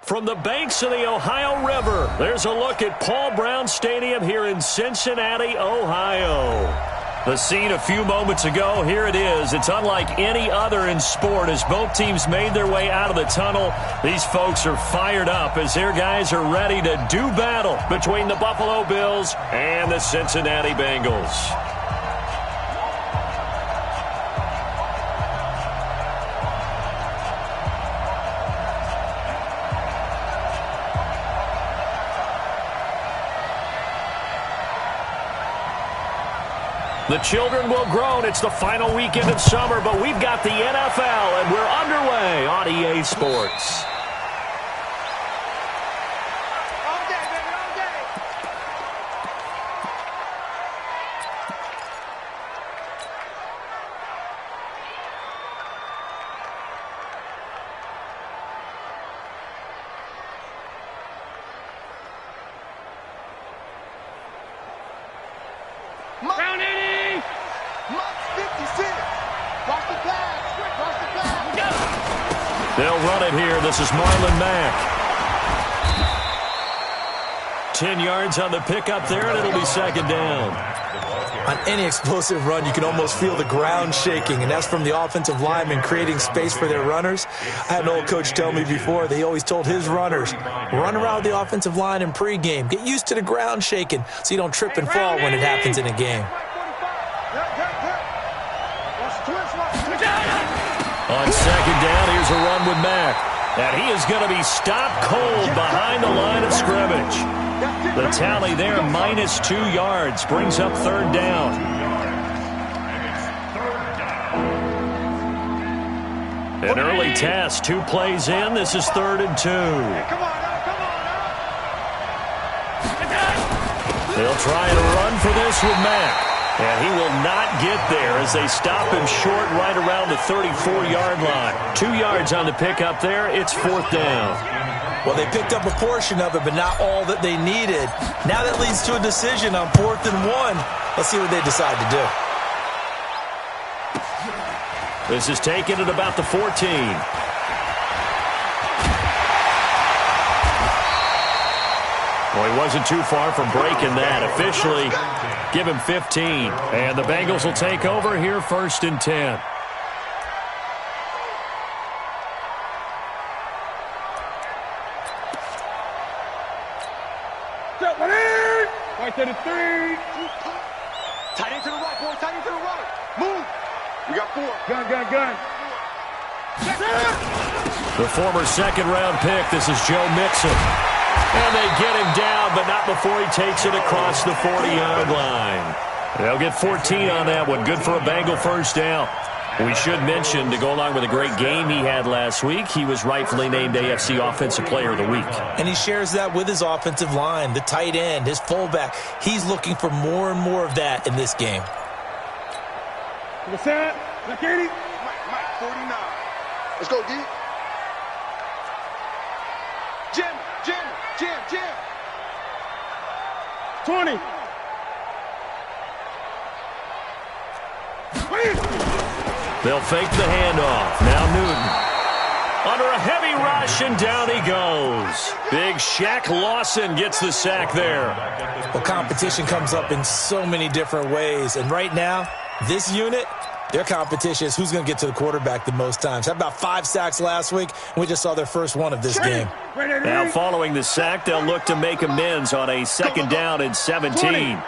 From the banks of the Ohio River, there's a look at Paul Brown Stadium here in Cincinnati, Ohio. The scene a few moments ago, here it is. It's unlike any other in sport as both teams made their way out of the tunnel. These folks are fired up as their guys are ready to do battle between the Buffalo Bills and the Cincinnati Bengals. The children will groan. It's the final weekend of summer, but we've got the NFL, and we're underway on EA Sports. All day, baby, all day. Brown 80! Mark 56! Watch the pass! Watch the pass! They'll run it here. This is Marlon Mack. 10 yards on the pickup there, and it'll be second down. On any explosive run, you can almost feel the ground shaking, and that's from the offensive linemen creating space for their runners. I had an old coach tell me before, they always told his runners, run around the offensive line in pregame. Get used to the ground shaking so you don't trip and fall when it happens in a game. On second down, here's a run with Mack. And he is going to be stopped cold behind the line of scrimmage. The tally there, -2 yards, brings up third down. An early test, 2 plays in. This is 3rd and 2. They'll try and run for this with Mack. And he will not get there as they stop him short right around the 34-yard line. 2 yards on the pickup there. It's 4th down. Well, they picked up a portion of it, but not all that they needed. Now that leads to a decision on 4th and 1. Let's see what they decide to do. This is taken at about the 14. Well, he wasn't too far from breaking that. Officially, give him 15. And the Bengals will take over here 1st and 10. Right to the 3. Tight end to the right, boy. Tight end to the right. Move. We got 4. Gun. The former 2nd-round pick. This is Joe Mixon. And they get him down, but not before he takes it across the 40-yard line. They'll get 14 on that one. Good for a Bengal first down. We should mention, to go along with a great game he had last week, he was rightfully named AFC Offensive Player of the Week. And he shares that with his offensive line, the tight end, his fullback. He's looking for more and more of that in this game. What's that? Mike 80. Mike 49. Let's go, D. Jim. 20. They'll fake the handoff. Now Newton. Under a heavy rush, and down he goes. Big Shaq Lawson gets the sack there. Well, competition comes up in so many different ways. And right now, this unit, their competition is who's going to get to the quarterback the most times. How about 5 sacks last week? We just saw their first one of this game. Now following the sack, they'll look to make amends on a 2nd down and 17.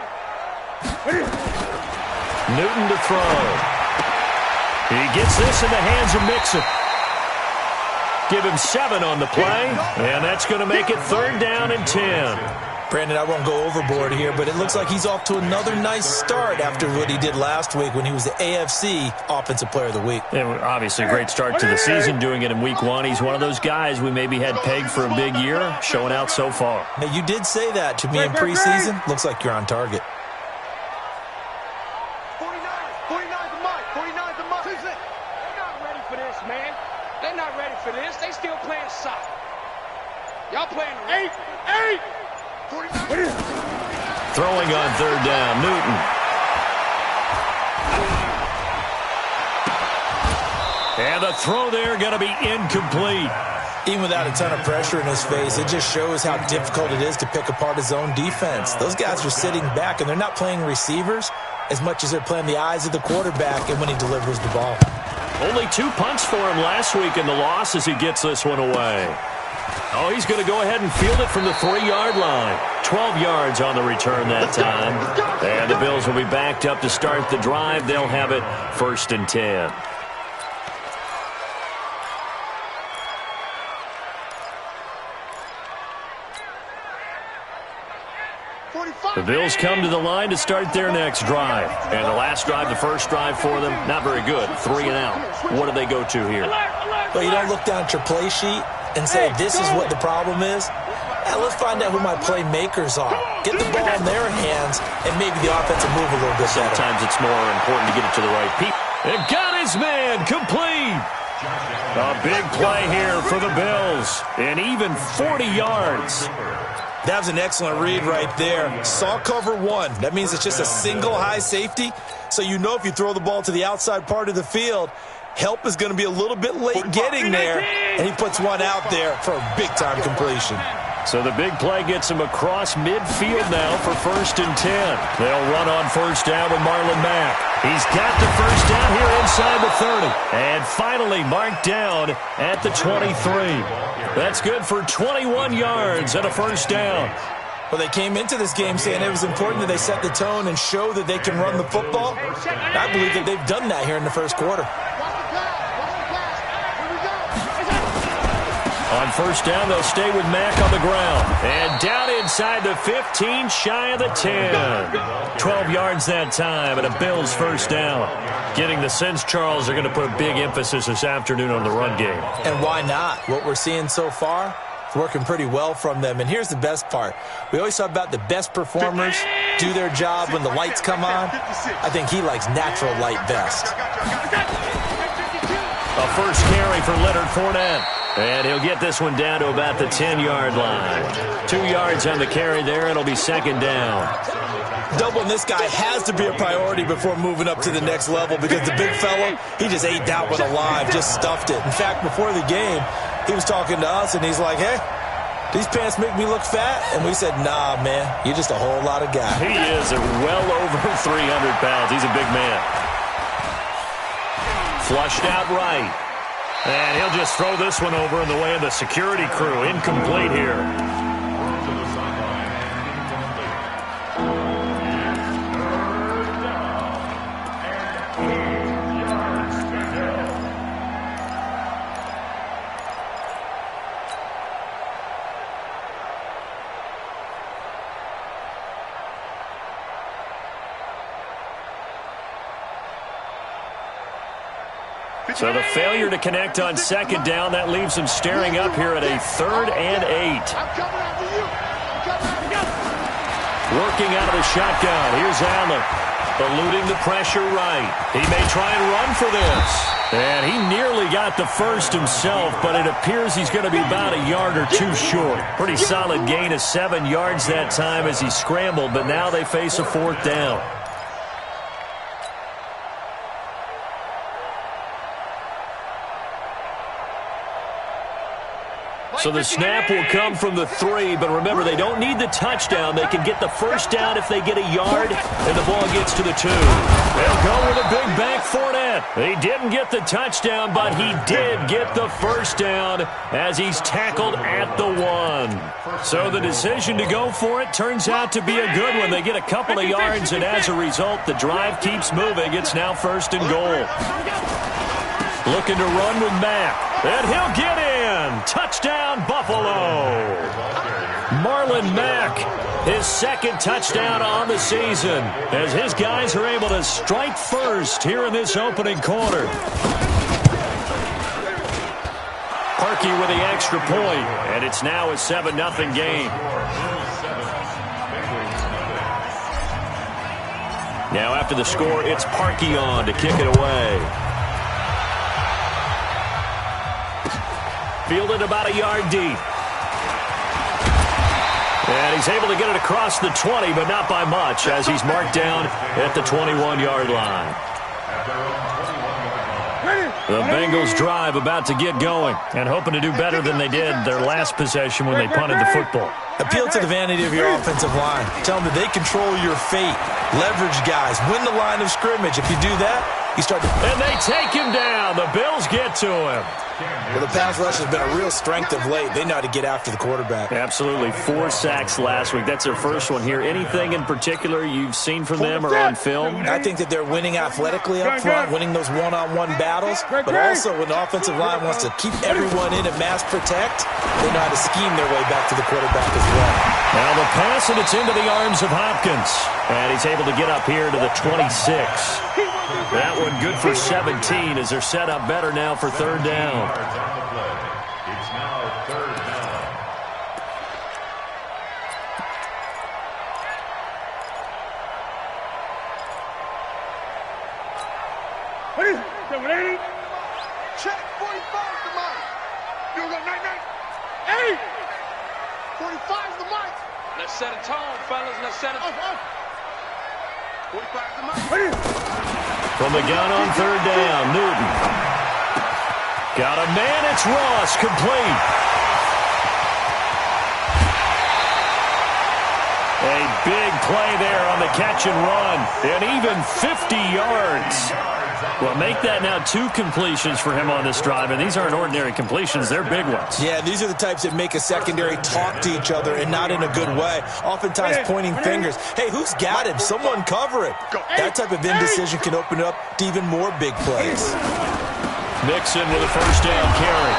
Newton to throw. He gets this in the hands of Mixon. Give him 7 on the play, and that's going to make it 3rd down and 10. Brandon, I won't go overboard here, but it looks like he's off to another nice start after what he did last week when he was the AFC Offensive Player of the Week. Yeah, obviously a great start to the season, doing it in week 1. He's one of those guys we maybe had pegged for a big year, showing out so far. Now, you did say that to me in preseason. Looks like you're on target. 49's the Mike. 49's the Mike. They're not ready for this, man. They're not ready for this. They still playing soccer. Y'all playing 8. Throwing on 3rd down, Newton. And the throw there going to be incomplete. Even without a ton of pressure in his face, it just shows how difficult it is to pick apart his own defense. Those guys are sitting back, and they're not playing receivers as much as they're playing the eyes of the quarterback and when he delivers the ball. Only 2 punts for him last week in the loss as he gets this one away. Oh, he's going to go ahead and field it from the 3-yard line. 12 yards on the return that time. And the Bills will be backed up to start the drive. They'll have it 1st and 10. The Bills come to the line to start their next drive. And the last drive, the first drive for them, not very good. 3 and out. What do they go to here? Well, you don't look down at your play sheet and say, this is what the problem is. Now, let's find out who my playmakers are. Get the ball in their hands, and maybe the offense will move a little bit better. Sometimes it's more important to get it to the right people. And got his man complete. A big play here for the Bills. And even 40 yards. That was an excellent read right there. Saw cover 1. That means it's just a single high safety. So you know if you throw the ball to the outside part of the field, help is going to be a little bit late getting there. And he puts one out there for a big-time completion. So the big play gets him across midfield now for 1st and 10. They'll run on 1st down with Marlon Mack. He's got the 1st down here inside the 30. And finally marked down at the 23. That's good for 21 yards and a 1st down. Well, they came into this game saying it was important that they set the tone and show that they can run the football. I believe that they've done that here in the first quarter. On 1st down, they'll stay with Mack on the ground. And down inside the 15, shy of the 10. 12 yards that time, and a Bills 1st down. Getting the sense, Charles, they're going to put a big emphasis this afternoon on the run game. And why not? What we're seeing so far, it's working pretty well from them. And here's the best part. We always talk about the best performers do their job when the lights come on. I think he likes natural light best. A 1st carry for Leonard Fournette. And he'll get this one down to about the 10-yard line. 2 yards on the carry there. It'll be 2nd down. Doubling this guy has to be a priority before moving up to the next level because the big fella, he just ate that one alive, just stuffed it. In fact, before the game, he was talking to us, and he's like, hey, these pants make me look fat? And we said, nah, man, you're just a whole lot of guy. He is well over 300 pounds. He's a big man. Flushed out right. And he'll just throw this one over in the way of the security crew. Incomplete here. So the failure to connect on 2nd down, that leaves him staring up here at a 3rd and 8. Working out of the shotgun. Here's Allen. Eluding the pressure right. He may try and run for this. And he nearly got the 1st himself, but it appears he's going to be about a yard or 2 short. Pretty solid gain of 7 yards that time as he scrambled, but now they face a 4th down. So the snap will come from the 3, but remember, they don't need the touchdown. They can get the 1st down if they get a yard, and the ball gets to the 2. They'll go with a big bank Fournette. He didn't get the touchdown, but he did get the 1st down as he's tackled at the 1. So the decision to go for it turns out to be a good one. They get a couple of yards, and as a result, the drive keeps moving. It's now 1st and goal. Looking to run with Mack. And he'll get in. Touchdown, Buffalo. Marlon Mack, his 2nd touchdown on the season, as his guys are able to strike first here in this opening quarter. Parkey with the extra point, and it's now a 7-0 game. Now after the score, it's Parkey on to kick it away. Fielded about a yard deep. And he's able to get it across the 20, but not by much, as he's marked down at the 21-yard line. The Bengals drive about to get going and hoping to do better than they did their last possession when they punted the football. Appeal to the vanity of your offensive line. Tell them that they control your fate. Leverage guys. Win the line of scrimmage. If you do that, you start to... And they take him down. The Bills get to him. Well, the pass rush has been a real strength of late. They know how to get after the quarterback. Absolutely. 4 sacks last week. That's their first one here. Anything in particular you've seen from them or on film? I think that they're winning athletically up front, winning those one-on-one battles, but also when the offensive line wants to keep everyone in and mass protect, they know how to scheme their way back to the quarterback as well. Now the pass, and it's into the arms of Hopkins. And he's able to get up here to the 26. That one good for 17 as they're set up better now for third down. It's now third down. What is it? Check 45 the mic. You go 9-9. 45 the mic. Let's set a tone, fellas. Let's set a tone. 45 the mic. From the gun on third down, Newton. Got a man, it's Ross, complete. A big play there on the catch and run, and even 50 yards. Well, make that now 2 completions for him on this drive, and these aren't ordinary completions. They're big ones. Yeah, these are the types that make a secondary talk to each other and not in a good way. Oftentimes pointing fingers. Hey, who's got him? Someone cover it. That type of indecision can open up to even more big plays. Mixon with a first down carry.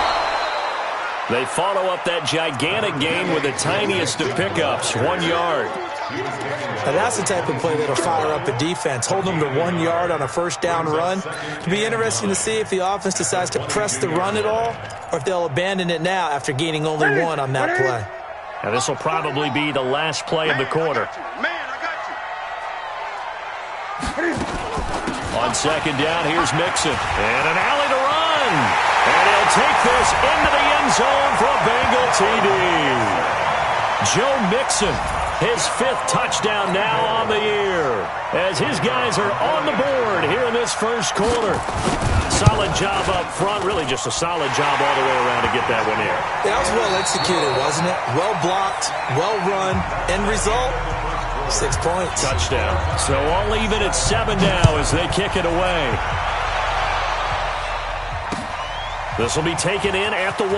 They follow up that gigantic gain with the tiniest of pickups, 1 yard. Now that's the type of play that'll fire up a defense. Hold them to 1 yard on a first down run. It'll be interesting to see if the offense decides to press the run at all or if they'll abandon it now after gaining only 1 on that play. Now this will probably be the last play of the quarter. On second down, here's Mixon. And an alley to run. And he'll take this into the end zone for a Bengal TD. Joe Mixon, his 5th touchdown now on the year, as his guys are on the board here in this first quarter. Solid job up front, really just a solid job all the way around to get that one in. That was well executed, wasn't it? Well blocked, well run. End result, 6 points. Touchdown. So all even at 7 now as they kick it away. This will be taken in at the 1.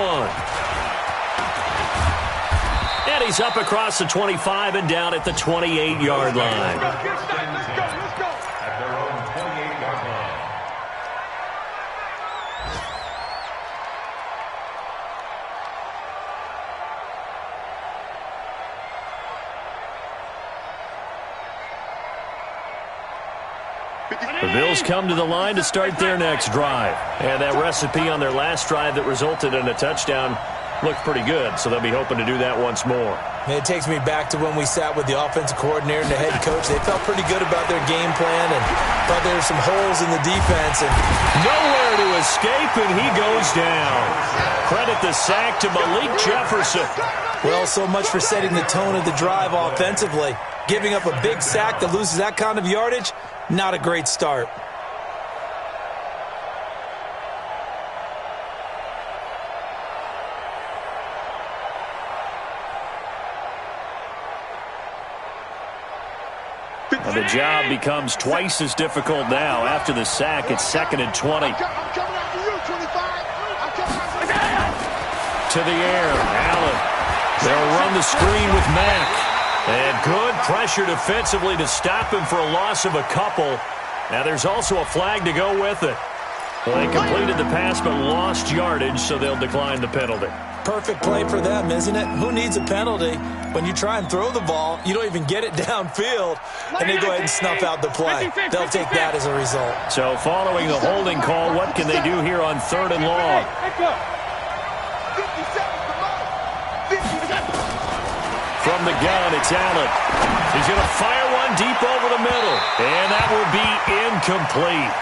And he's up across the 25 and down at the 28-yard line. At their own 28-yard line. The Bills come to the line to start their next drive. And that recipe on their last drive that resulted in a touchdown looked pretty good, so they'll be hoping to do that once more. It takes me back to when we sat with the offensive coordinator and the head coach. They felt pretty good about their game plan and thought there were some holes in the defense. And nowhere to escape, and he goes down. Credit the sack to Malik Jefferson. Well, so much for setting the tone of the drive offensively. Giving up a big sack that loses that kind of yardage, not a great start. And the job becomes twice as difficult now. After the sack, it's 2nd and 20. To the air, Allen. They'll run the screen with Mack. And good pressure defensively to stop him for a loss of a couple. Now there's also a flag to go with it. Well, they completed the pass but lost yardage, so they'll decline the penalty. Perfect play for them, isn't it? Who needs a penalty? When you try and throw the ball, you don't even get it downfield, and they go ahead and snuff out the play. They'll take that as a result. So following the holding call, what can they do here on 3rd and long? From the gun, it's Allen. He's going to fire one deep over the middle, and that will be incomplete.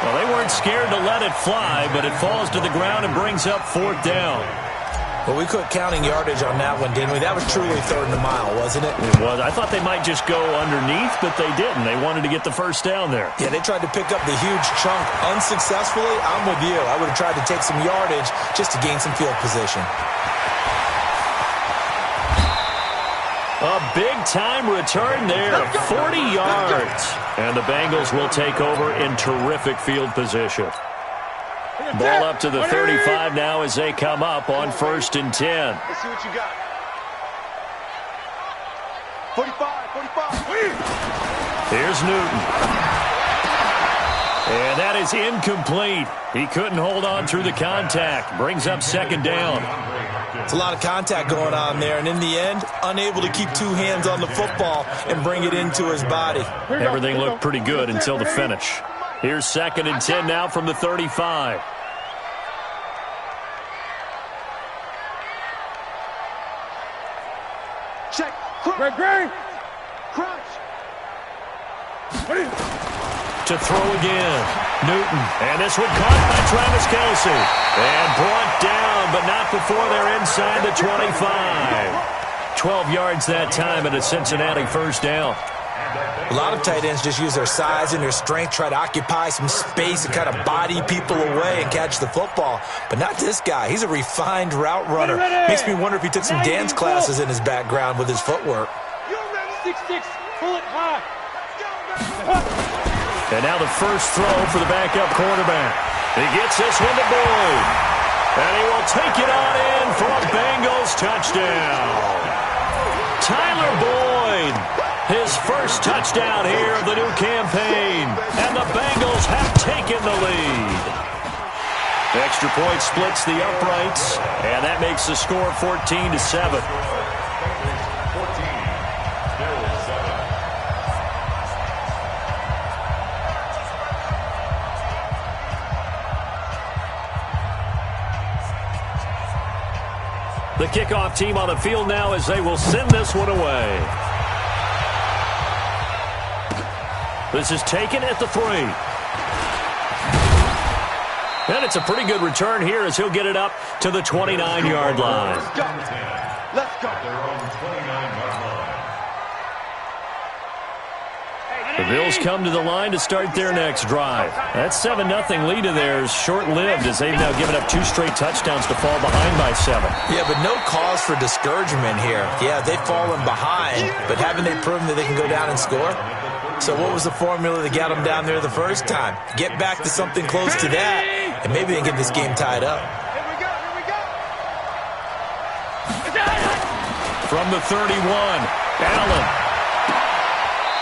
Well, they weren't scared to let it fly, but it falls to the ground and brings up 4th down. Well, we quit counting yardage on that one, didn't we? That was truly 3rd and a mile, wasn't it? It was. I thought they might just go underneath, but they didn't. They wanted to get the first down there. Yeah, they tried to pick up the huge chunk unsuccessfully. I'm with you. I would have tried to take some yardage just to gain some field position. A big-time return there, 40 yards. And the Bengals will take over in terrific field position. Ball up to the 35 now as they come up on 1st and 10. Let's see what you got. 45. Here's Newton. And that is incomplete. He couldn't hold on through the contact. Brings up 2nd down. It's a lot of contact going on there, and in the end, unable to keep 2 hands on the football and bring it into his body. Everything looked pretty good until the finish. Here's 2nd and 10 now from the 35. Check. Crunch. To throw again. Newton. And this one caught by Travis Kelce. And brought down, but not before they're inside the 25. 12 yards that time and a Cincinnati 1st down. A lot of tight ends just use their size and their strength, try to occupy some space and kind of body people away and catch the football. But not this guy. He's a refined route runner. Makes me wonder if he took some dance classes in his background with his footwork. 6'6", pull it high. And now the first throw for the backup quarterback. He gets this one to Boyd. And he will take it on in for a Bengals touchdown. Tyler Boyd, his first touchdown here of the new campaign. And the Bengals have taken the lead. Extra point splits the uprights. And that makes the score 14-7. The kickoff team on the field now as they will send this one away. This is taken at the 3. And it's a pretty good return here as he'll get it up to the 29-yard line. Let's go. The Bills come to the line to start their next drive. That 7-0 lead of theirs short-lived as they've now given up 2 straight touchdowns to fall behind by 7. Yeah, but no cause for discouragement here. Yeah, they've fallen behind, but haven't they proven that they can go down and score? So what was the formula that got them down there the first time? Get back to something close to that, and maybe they can get this game tied up. Here we go. From the 31, Allen.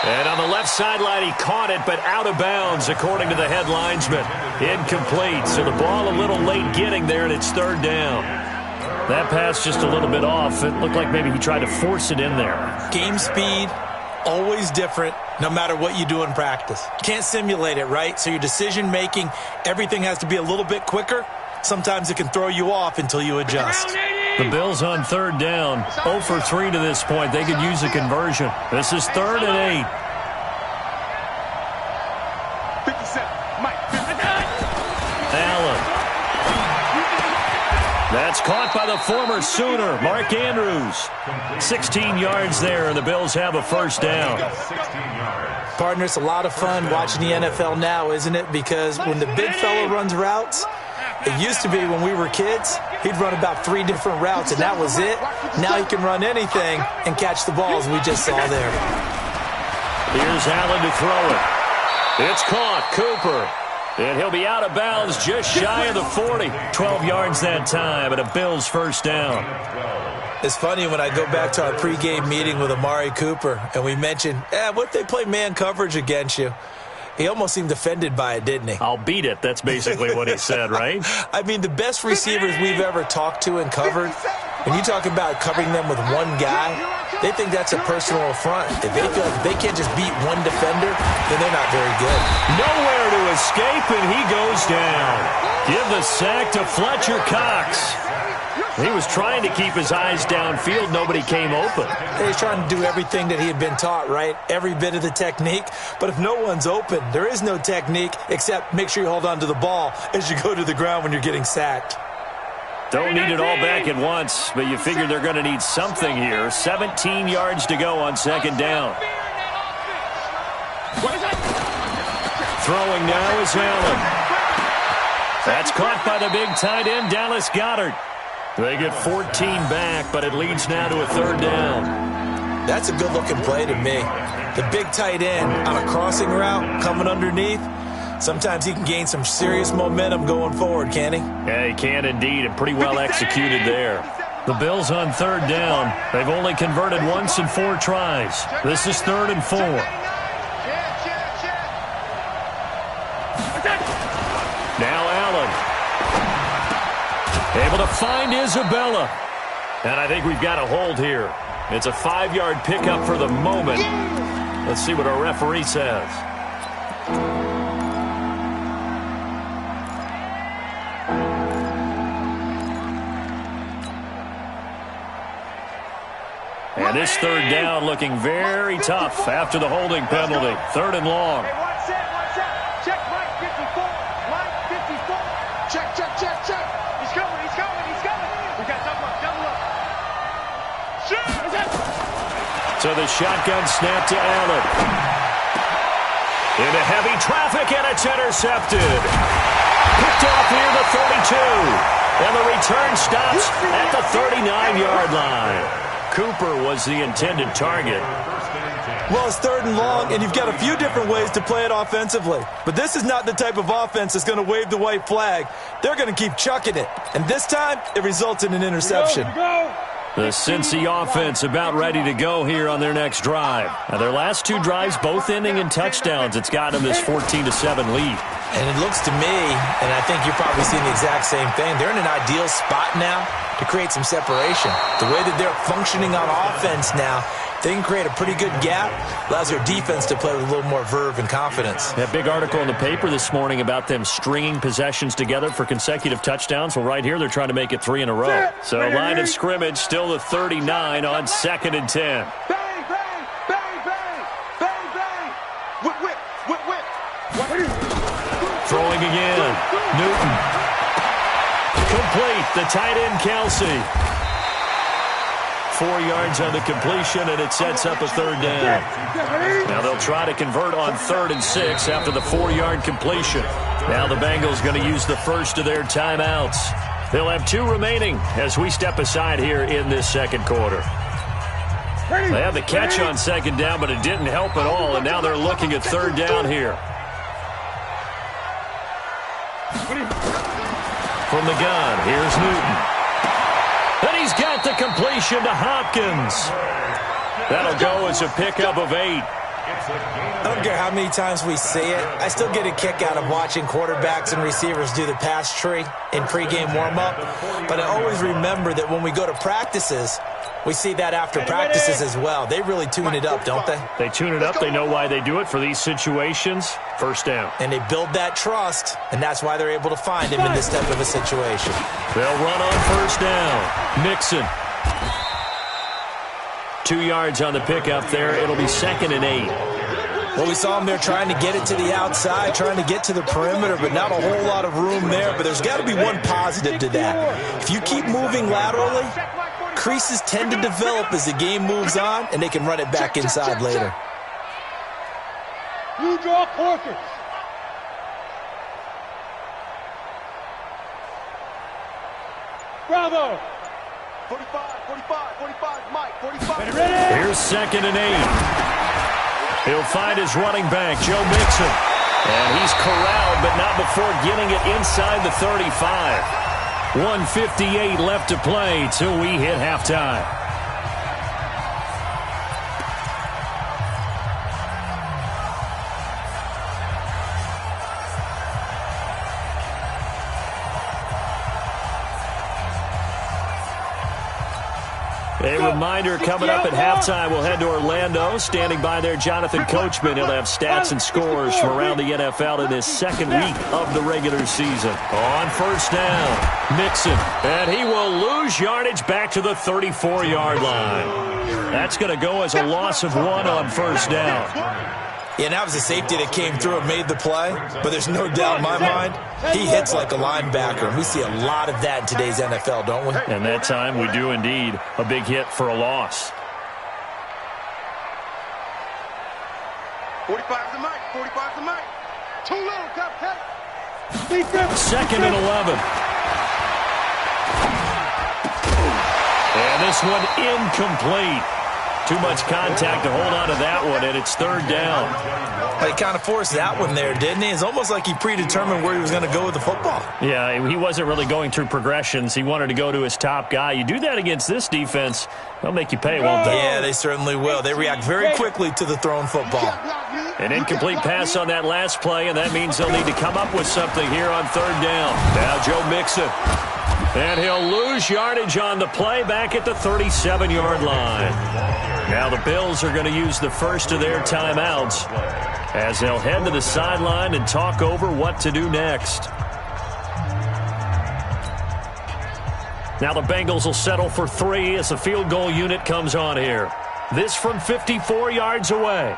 And on the left sideline, he caught it, but out of bounds, according to the head linesman. Incomplete, so the ball a little late getting there, and it's 3rd down. That pass just a little bit off. It looked like maybe he tried to force it in there. Game speed, always different, no matter what you do in practice. You can't simulate it, right? So your decision-making, everything has to be a little bit quicker. Sometimes it can throw you off until you adjust. The Bills on 3rd down, 0 for 3 to this point. They could use a conversion. This is 3rd and 8. 57, Mike. Allen. That's caught by the former Sooner, Mark Andrews. 16 yards there, and the Bills have a 1st down. Partner, it's a lot of fun watching the NFL now, isn't it? Because when the big fella runs routes, it used to be when we were kids, he'd run about 3 different routes, and that was it. Now he can run anything and catch the balls we just saw there. Here's Allen to throw it. It's caught. Cooper. And he'll be out of bounds just shy of the 40. 12 yards that time, and a Bills 1st down. It's funny when I go back to our pregame meeting with Amari Cooper, and we mentioned, what if they play man coverage against you? He almost seemed offended by it, didn't he? I'll beat it. That's basically what he said, right? I mean, the best receivers we've ever talked to and covered, when you talk about covering them with one guy, they think that's a personal affront. If they feel like they can't just beat one defender, then they're not very good. Nowhere to escape, and he goes down. Give the sack to Fletcher Cox. He was trying to keep his eyes downfield. Nobody came open. He's trying to do everything that he had been taught, right? Every bit of the technique. But if no one's open, there is no technique except make sure you hold on to the ball as you go to the ground when you're getting sacked. Don't need it all back at once, but you figure they're going to need something here. 17 yards to go on second down. Throwing now is Allen. That's caught by the big tight end, Dallas Goedert. They get 14 back, but it leads now to a third down. That's a good-looking play to me. The big tight end on a crossing route coming underneath. Sometimes he can gain some serious momentum going forward, can he? Yeah, he can indeed, and pretty well executed there. The Bills on third down. They've only converted once in 4 tries. This is 3rd and 4. Now Allen. Able to find Isabella. And I think we've got a hold here. It's a 5-yard pickup for the moment. Let's see what our referee says. And this third down looking very tough after the holding penalty. 3rd and long. Hey, watch that. Check Mike 54. Mike 54. Check. He's coming. We got double up. Shoot! So the shotgun snap to Allen. Into heavy traffic, and it's intercepted. Picked off near the 32. And the return stops at the 39-yard line. Cooper was the intended target. Well, it's 3rd and long, and you've got a few different ways to play it offensively. But this is not the type of offense that's going to wave the white flag. They're going to keep chucking it. And this time, it results in an interception. The Cincy offense about ready to go here on their next drive. Now, their last 2 drives both ending in touchdowns. It's got them this 14-7 lead. And it looks to me, and I think you're probably seeing the exact same thing, they're in an ideal spot now to create some separation. The way that they're functioning on offense now, they can create a pretty good gap. Allows their defense to play with a little more verve and confidence. That big article in the paper this morning about them stringing possessions together for consecutive touchdowns. Well, right here, they're trying to make it 3 in a row. So line of scrimmage, still the 39 on 2nd and 10. Bang, bang, bang, bang, bang, bang. Whip. Throwing again. Newton. Complete. The tight end, Kelsey. 4 yards on the completion, and it sets up a 3rd down. Now they'll try to convert on 3rd and 6 after the 4-yard completion. Now the Bengals going to use the first of their timeouts. They'll have 2 remaining as we step aside here in this second quarter. They had the catch on 2nd down, but it didn't help at all, and now they're looking at 3rd down here. From the gun, here's Newton. And he's got the completion to Hopkins. That'll go as a pickup of 8. I don't care how many times we see it. I still get a kick out of watching quarterbacks and receivers do the pass tree in pregame warm-up. But I always remember that when we go to practices, we see that after practices as well. They really tune it up, don't they? They tune it up. They know why they do it for these situations. 1st down. And they build that trust, and that's why they're able to find him in this type of a situation. They'll run on 1st down. Mixon. 2 yards on the pickup there. It'll be 2nd and 8. Well, we saw him there trying to get it to the outside, trying to get to the perimeter, but not a whole lot of room there. But there's got to be one positive to that. If you keep moving laterally, creases tend to develop as the game moves on, and they can run it back inside later. You draw quarters. Bravo. 45, Mike, 45. Here's 2nd and 8. He'll find his running back, Joe Mixon. And he's corralled, but not before getting it inside the 35. 1:58 left to play till we hit halftime. A reminder, coming up at halftime, we'll head to Orlando. Standing by there, Jonathan Coachman. He'll have stats and scores from around the NFL in his 2nd week of the regular season. On 1st down, Mixon. And he will lose yardage back to the 34-yard line. That's going to go as a loss of 1 on 1st down. Yeah, that was a safety that came through and made the play, but there's no doubt in my mind, he hits like a linebacker, and we see a lot of that in today's NFL, don't we? And that time we do indeed. A big hit for a loss. 45's the mic. 45's the mic. Too little, cut. 2nd and 11. And this one incomplete. Too much contact to hold on to that one, and it's 3rd down. He kind of forced that one there, didn't he? It's almost like he predetermined where he was going to go with the football. Yeah, he wasn't really going through progressions. He wanted to go to his top guy. You do that against this defense, they'll make you pay, won't they? Yeah, they certainly will. They react very quickly to the thrown football. An incomplete pass on that last play, and that means they'll need to come up with something here on 3rd down. Now Joe Mixon. And he'll lose yardage on the play back at the 37-yard line. Now the Bills are going to use the first of their timeouts as they'll head to the sideline and talk over what to do next. Now the Bengals will settle for 3 as the field goal unit comes on here. This from 54 yards away.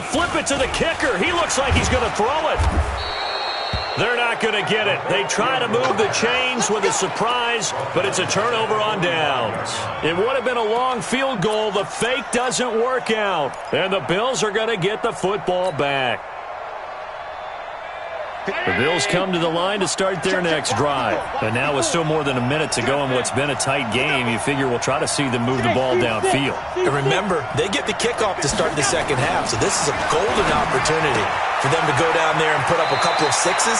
Flip it to the kicker. He looks like he's going to throw it. They're not going to get it. They try to move the chains with a surprise, but it's a turnover on downs. It would have been a long field goal. The fake doesn't work out, and the Bills are going to get the football back. The Bills come to the line to start their next drive. And now with still more than a minute to go in what's been a tight game, you figure we'll try to see them move the ball downfield. And remember, they get the kickoff to start the second half, so this is a golden opportunity for them to go down there and put up a couple of sixes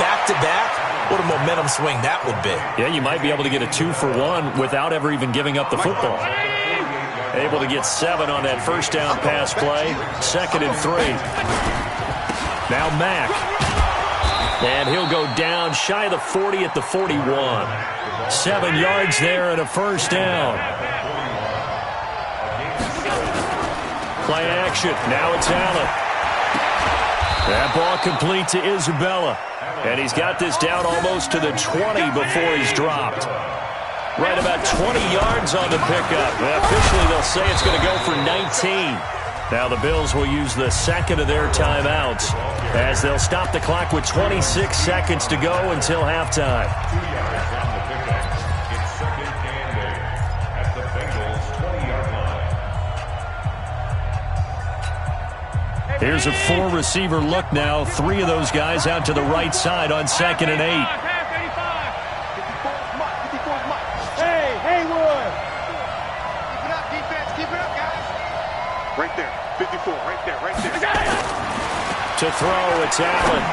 back-to-back. What a momentum swing that would be. Yeah, you might be able to get a 2-for-1 without ever even giving up the football. Able to get 7 on that first down pass play. 2nd and 3. Now Mack. And he'll go down shy of the 40 at the 41. 7 yards there and a first down. Play action. Now it's Allen. That ball complete to Isabella. And he's got this down almost to the 20 before he's dropped. Right about 20 yards on the pickup. Officially, they'll say it's going to go for 19. Now the Bills will use the second of their timeouts as they'll stop the clock with 26 seconds to go until halftime. 2 yards from the pickup. It's 2nd and 8 at the Bengals' 20-yard line. Here's a 4-receiver look now. 3 of those guys out to the right side on 2nd and 8. Hey, Haywood. Keep it up, defense. Keep it up, guys. Right there. 54, right there. To throw, it's Allen.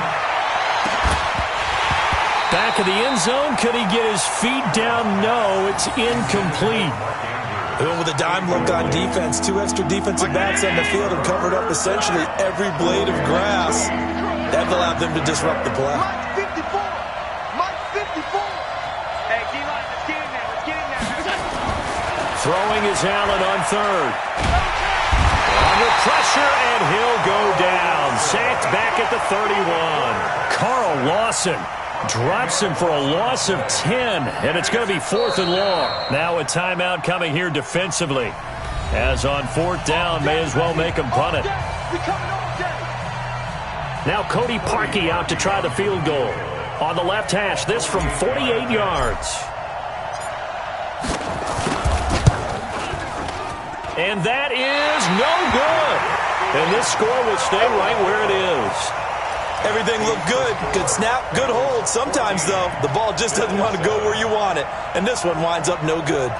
Back of the end zone. Could he get his feet down? No, it's incomplete. Even with a dime look on defense, 2 extra defensive backs on the field and covered up essentially every blade of grass. That allowed them to disrupt the play. Mike 54. Mike 54. Hey, D-line, let's get in there. Throwing is Allen on 3rd. Under pressure, and he'll go down. Sacked back at the 31. Carl Lawson drops him for a loss of 10, and it's going to be 4th and long. Now a timeout coming here defensively. As on 4th down, may as well make him punt it. Now Cody Parkey out to try the field goal. On the left hash, this from 48 yards. And that is no good. And this score will stay right where it is. Everything looked good. Good snap, good hold. Sometimes, though, the ball just doesn't want to go where you want it. And this one winds up no good.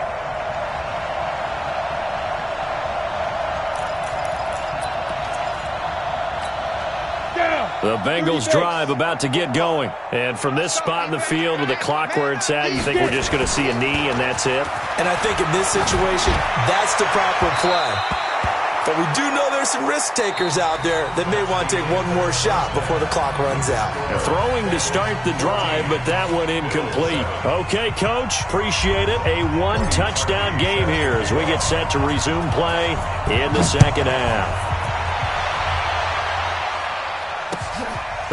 The Bengals drive about to get going. And from this spot in the field with the clock where it's at, you think we're just going to see a knee and that's it? And I think in this situation, that's the proper play. But we do know there's some risk takers out there that may want to take one more shot before the clock runs out. Throwing to start the drive, but that one incomplete. Okay, Coach, appreciate it. A one-touchdown game here as we get set to resume play in the second half.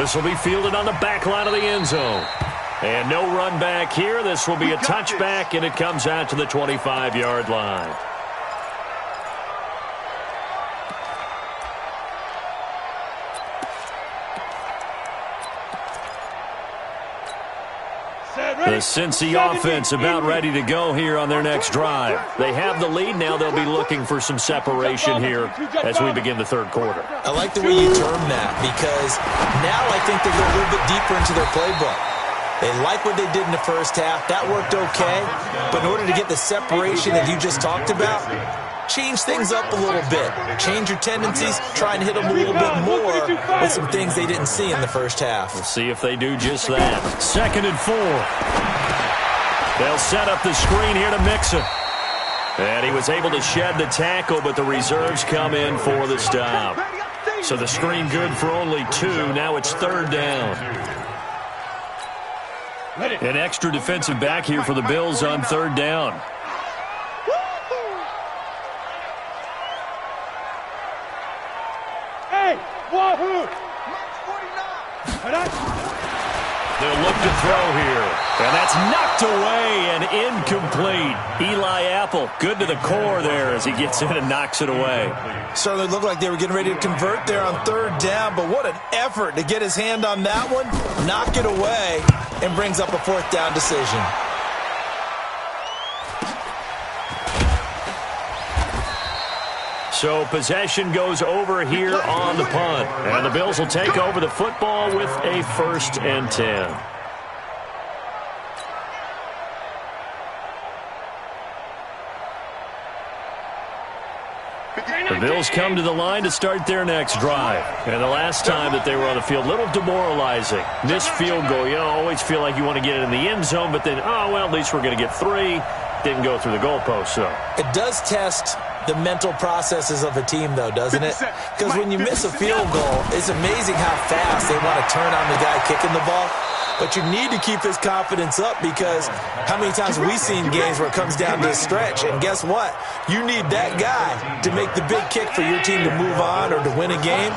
This will be fielded on the back line of the end zone. And no run back here. This will be a touchback, and it comes out to the 25-yard line. The Cincy offense about ready to go here on their next drive. They have the lead. Now they'll be looking for some separation here as we begin the third quarter. I like the way you term that because now I think they go a little bit deeper into their playbook. They like what they did in the first half. That worked okay. But in order to get the separation that you just talked about, change things up a little bit. Change your tendencies. Try and hit them a little bit more with some things they didn't see in the first half. We'll see if they do just that. 2nd and 4. They'll set up the screen here to Mixon. And he was able to shed the tackle, but the reserves come in for the stop. So the screen good for only 2. Now it's 3rd down. An extra defensive back here for the Bills on 3rd down. Hey, wahoo! They'll look to throw here. And that's knocked away and incomplete. Eli Apple, good to the core there as he gets in and knocks it away. Certainly looked like they were getting ready to convert there on 3rd down, but what an effort to get his hand on that one, knock it away, and brings up a 4th down decision. So possession goes over here on the punt. And the Bills will take over the football with a 1st and 10. The Bills come to the line to start their next drive. And the last time that they were on the field, a little demoralizing. This field goal, you always feel like you want to get it in the end zone, but then, oh, well, at least we're going to get 3. Didn't go through the goalpost, though. It does test the mental processes of a team, though, doesn't it? Because when you miss a field goal, it's amazing how fast they want to turn on the guy kicking the ball. But you need to keep his confidence up because how many times have we seen games where it comes down to a stretch? And guess what? You need that guy to make the big kick for your team to move on or to win a game.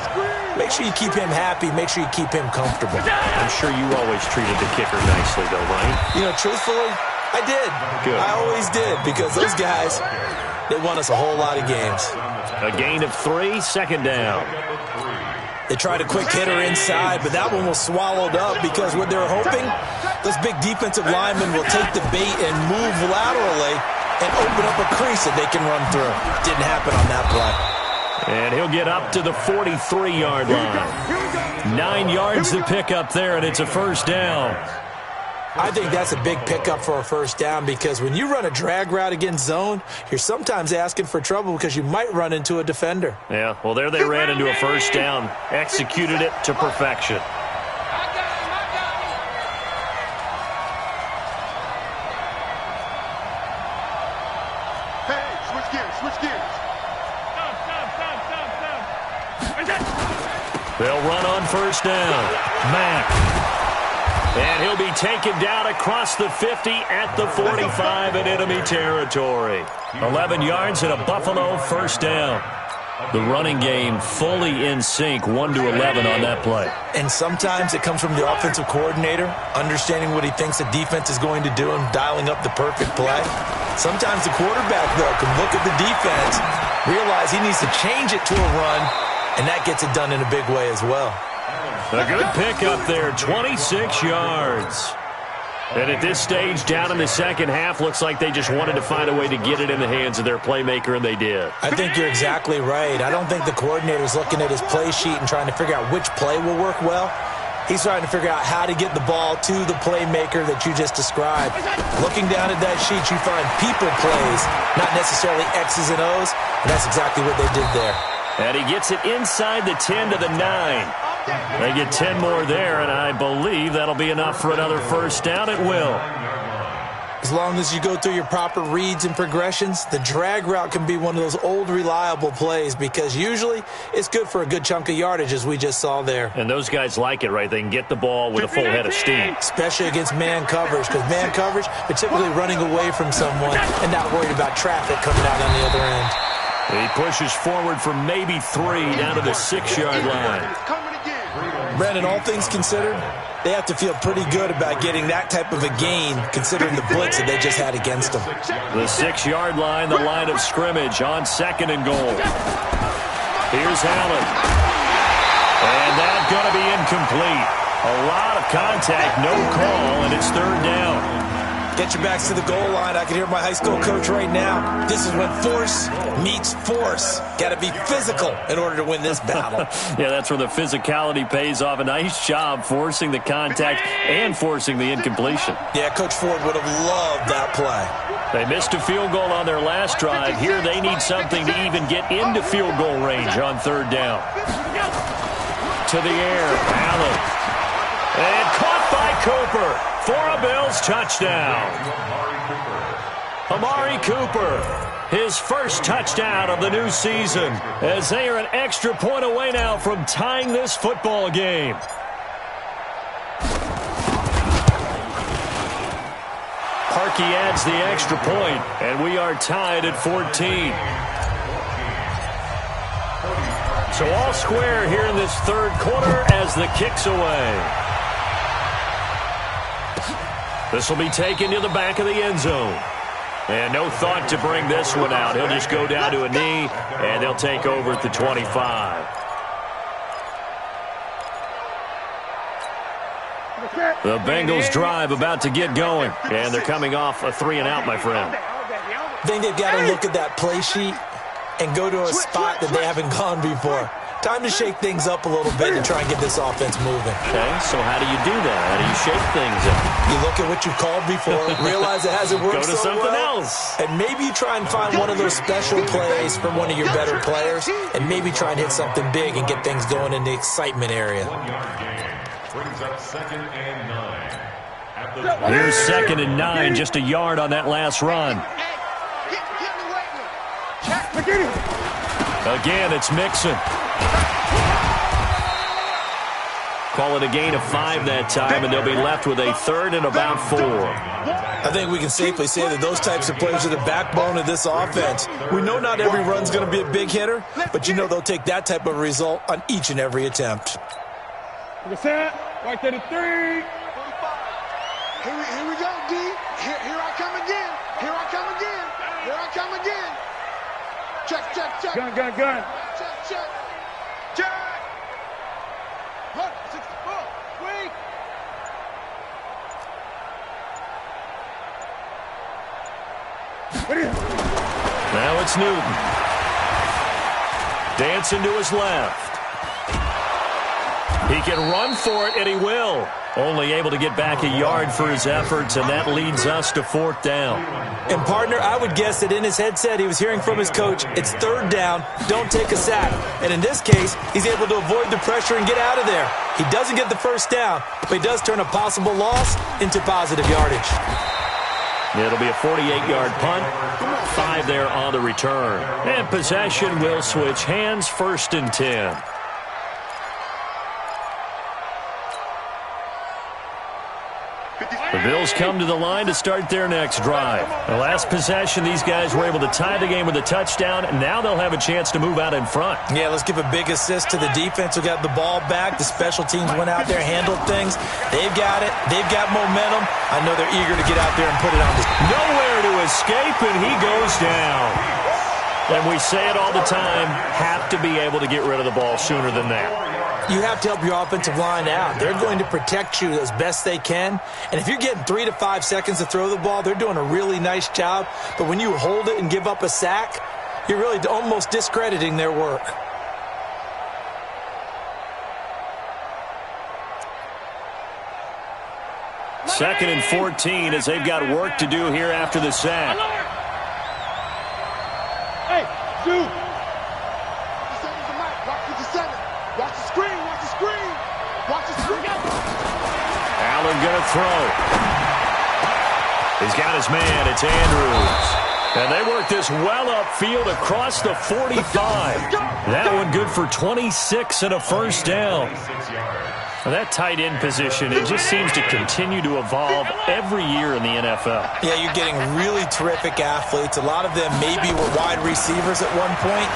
Make sure you keep him happy. Make sure you keep him comfortable. I'm sure you always treated the kicker nicely, though, right? You know, truthfully, I did. Good. I always did because those guys, they won us a whole lot of games. A gain of 3, 2nd down. They tried a quick hitter inside, but that one was swallowed up because what they're hoping, those big defensive linemen will take the bait and move laterally and open up a crease that they can run through. Didn't happen on that play. And he'll get up to the 43-yard line. 9 yards to pick up there, and it's a 1st down. I think that's a big pickup for a 1st down because when you run a drag route against zone, you're sometimes asking for trouble because you might run into a defender. Yeah, well, there they ran into a 1st down, executed it to perfection. Hey, switch gears. They'll run on 1st down. Mack. And he'll be taken down across the 50 at the 45 in enemy territory. 11 yards and a Buffalo 1st down. The running game fully in sync, 1-11 on that play. And sometimes it comes from the offensive coordinator, understanding what he thinks the defense is going to do and dialing up the perfect play. Sometimes the quarterback, though, can look at the defense, realize he needs to change it to a run, and that gets it done in a big way as well. A good pickup there, 26 yards. And at this stage, down in the second half, looks like they just wanted to find a way to get it in the hands of their playmaker, and they did. I think you're exactly right. I don't think the coordinator's looking at his play sheet and trying to figure out which play will work well. He's trying to figure out how to get the ball to the playmaker that you just described. Looking down at that sheet, you find people plays, not necessarily X's and O's, and that's exactly what they did there. And he gets it inside the 10 to the 9. They get 10 more there, and I believe that'll be enough for another 1st down. It will. As long as you go through your proper reads and progressions, the drag route can be one of those old reliable plays because usually it's good for a good chunk of yardage, as we just saw there. And those guys like it, right? They can get the ball with a full head of steam. Especially against man coverage, because man coverage, they're typically running away from someone and not worried about traffic coming out on the other end. He pushes forward for maybe 3 down to the 6-yard line. Brandon, all things considered, they have to feel pretty good about getting that type of a gain considering the blitz that they just had against them. The 6-yard line, the line of scrimmage on 2nd and goal. Here's Allen. And that's going to be incomplete. A lot of contact, no call, and it's 3rd down. Get your backs to the goal line. I can hear my high school coach right now. This is when force meets force. Got to be physical in order to win this battle. Yeah, that's where the physicality pays off. A nice job forcing the contact and forcing the incompletion. Yeah, Coach Ford would have loved that play. They missed a field goal on their last drive. Here they need something to even get into field goal range on 3rd down. To the air, Allen. And caught by Cooper. For a Bills touchdown. Amari Cooper, his first touchdown of the new season, as they are an extra point away now from tying this football game. Parkey adds the extra point, and we are tied at 14. So all square here in this 3rd quarter as the kick's away. This will be taken to the back of the end zone. And no thought to bring this one out. He'll just go down to a knee, and they'll take over at the 25. The Bengals drive about to get going, and they're coming off a 3-and-out, my friend. I think they've got to look at that play sheet and go to a spot that they haven't gone before. Time to shake things up a little bit and try and get this offense moving. Okay, so how do you do that? How do you shake things up? You look at what you've called before, realize it hasn't worked Go to so something well, else. and maybe you try and find one of those special plays from one of your better players, and maybe try and hit something big and get things going in the excitement area. Brings up 2nd and 9. Here's 2nd and 9, just a yard on that last run. Again, it's Mixon. Call it a gain of 5 that time, and they'll be left with a 3rd and about 4. I think we can safely say that those types of plays are the backbone of this offense. We know not every run's going to be a big hitter, but you know they'll take that type of result on each and every attempt. Right there to 3. 45. Here we go, D. Here I come again. Here I come again. Here I come again. Check, check, check. Gun. Check, check. Check. 64. Wait. Now it's Newton. Dancing to his left. He can run for it, and he will. Only able to get back a yard for his efforts, and that leads us to 4th down. And, partner, I would guess that in his headset he was hearing from his coach, it's 3rd down, don't take a sack. And in this case, he's able to avoid the pressure and get out of there. He doesn't get the first down, but he does turn a possible loss into positive yardage. It'll be a 48-yard punt, 5 there on the return. And possession will switch hands, 1st and 10. The Bills come to the line to start their next drive. The last possession, these guys were able to tie the game with a touchdown, and now they'll have a chance to move out in front. Yeah, let's give a big assist to the defense who got the ball back. The special teams went out there, handled things. They've got it. They've got momentum. I know they're eager to get out there and put it on. Nowhere to escape, and he goes down. And we say it all the time, have to be able to get rid of the ball sooner than that. You have to help your offensive line out. They're going to protect you as best they can. And if you're getting 3 to 5 seconds to throw the ball, they're doing a really nice job. But when you hold it and give up a sack, you're really almost discrediting their work. Second and 14 as they've got work to do here after the sack. Hey, shoot. Watch the screen, watch the screen. Watch the screen. Allen going to throw. He's got his man. It's Andrews. And they work this well upfield across the 45. That one good for 26 and a first down. Well, that tight end position, it just seems to continue to evolve every year in the NFL. Yeah, you're getting really terrific athletes. A lot of them maybe were wide receivers at one point.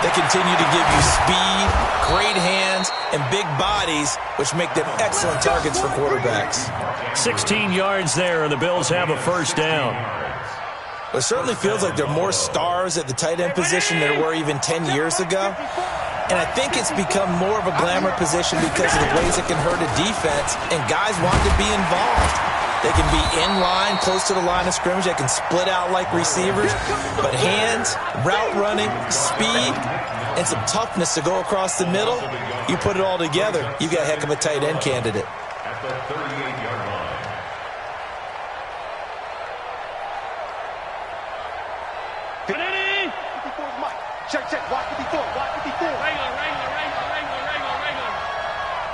They continue to give you speed, great hands, and big bodies, which make them excellent targets for quarterbacks. 16 yards there, and the Bills have a first down. It certainly feels like there are more stars at the tight end position than there were even 10 years ago. And I think it's become more of a glamour position because of the ways it can hurt a defense, and guys want to be involved. They can be in line, close to the line of scrimmage. They can split out like receivers. But hands, route running, speed, and some toughness to go across the middle, you put it all together, you got a heck of a tight end candidate. At the 38-yard line. Check, check, block 54, block 54. Wrangler.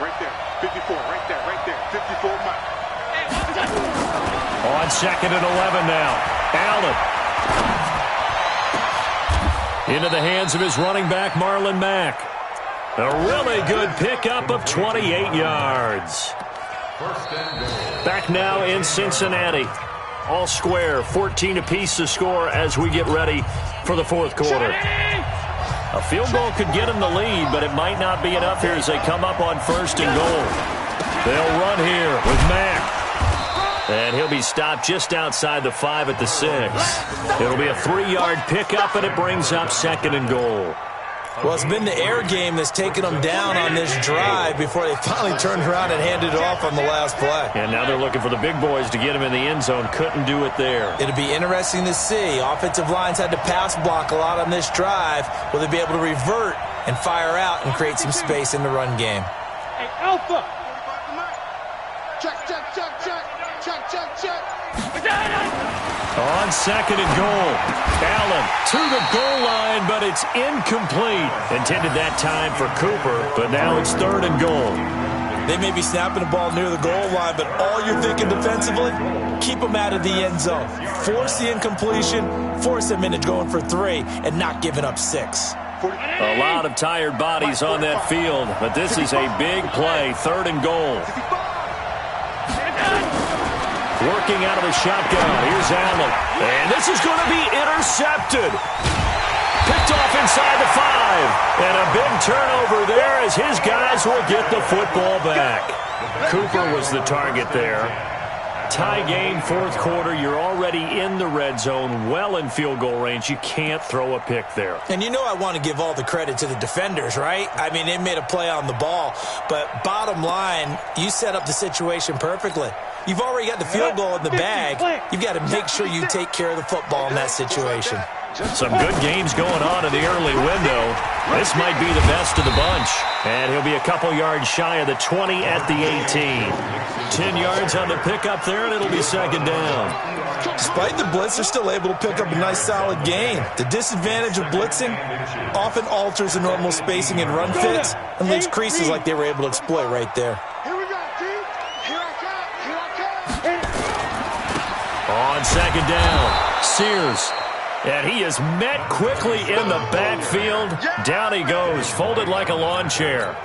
Right there, 54, right there, 54, Mike. On second and 11 now. Allen. Into the hands of his running back, Marlon Mack. A really good pickup of 28 yards. Back now in Cincinnati. All square, 14 apiece to score as we get ready for the fourth quarter. A field goal could get them the lead, but it might not be enough here as they come up on first and goal. They'll run here with Mack. And he'll be stopped just outside the 5 at the 6. It'll be a 3-yard pickup, and it brings up second and goal. Well, it's been the air game that's taken them down on this drive before they finally turned around and handed it off on the last play. And now they're looking for the big boys to get him in the end zone. Couldn't do it there. It'll be interesting to see. Offensive lines had to pass block a lot on this drive. Will they be able to revert and fire out and create some space in the run game? Hey, Alpha! Check. On second and goal. Allen to the goal line, but it's incomplete. Intended that time for Cooper, but now it's third and goal. They may be snapping the ball near the goal line, but all you're thinking defensively, keep them out of the end zone. Force the incompletion, force them into going for 3, and not giving up 6. A lot of tired bodies on that field, but this is a big play, third and goal. Working out of the shotgun. Here's Allen. And this is going to be intercepted. Picked off inside the 5. And a big turnover there as his guys will get the football back. Cooper was the target there. Tie game, fourth quarter. You're already in the red zone, well in field goal range. You can't throw a pick there. And you know I want to give all the credit to the defenders, right? I mean, they made a play on the ball. But bottom line, you set up the situation perfectly. You've already got the field goal in the bag. You've got to make sure you take care of the football in that situation. Some good games going on in the early window. This might be the best of the bunch. And he'll be a couple yards shy of the 20 at the 18. 10 yards on the pickup there, and it'll be second down. Despite the blitz, they're still able to pick up a nice solid gain. The disadvantage of blitzing often alters the normal spacing and run fits and leaves creases like they were able to exploit right there. On second down, Sears. And he is met quickly in the backfield. Down he goes, folded like a lawn chair.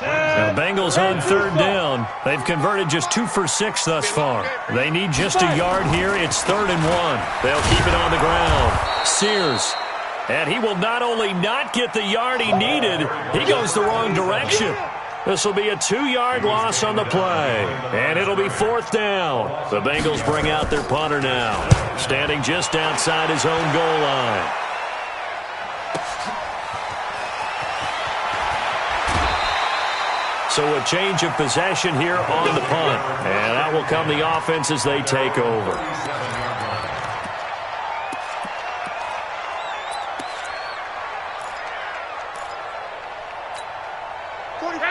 Now Bengals on third down. They've converted just 2 for 6 thus far. They need just a yard here. It's 3rd and 1. They'll keep it on the ground. Sears. And he will not only not get the yard he needed, he goes the wrong direction. This will be a 2-yard loss on the play. And it'll be 4th down. The Bengals bring out their punter now, standing just outside his own goal line. So a change of possession here on the punt. And that will come the offense as they take over.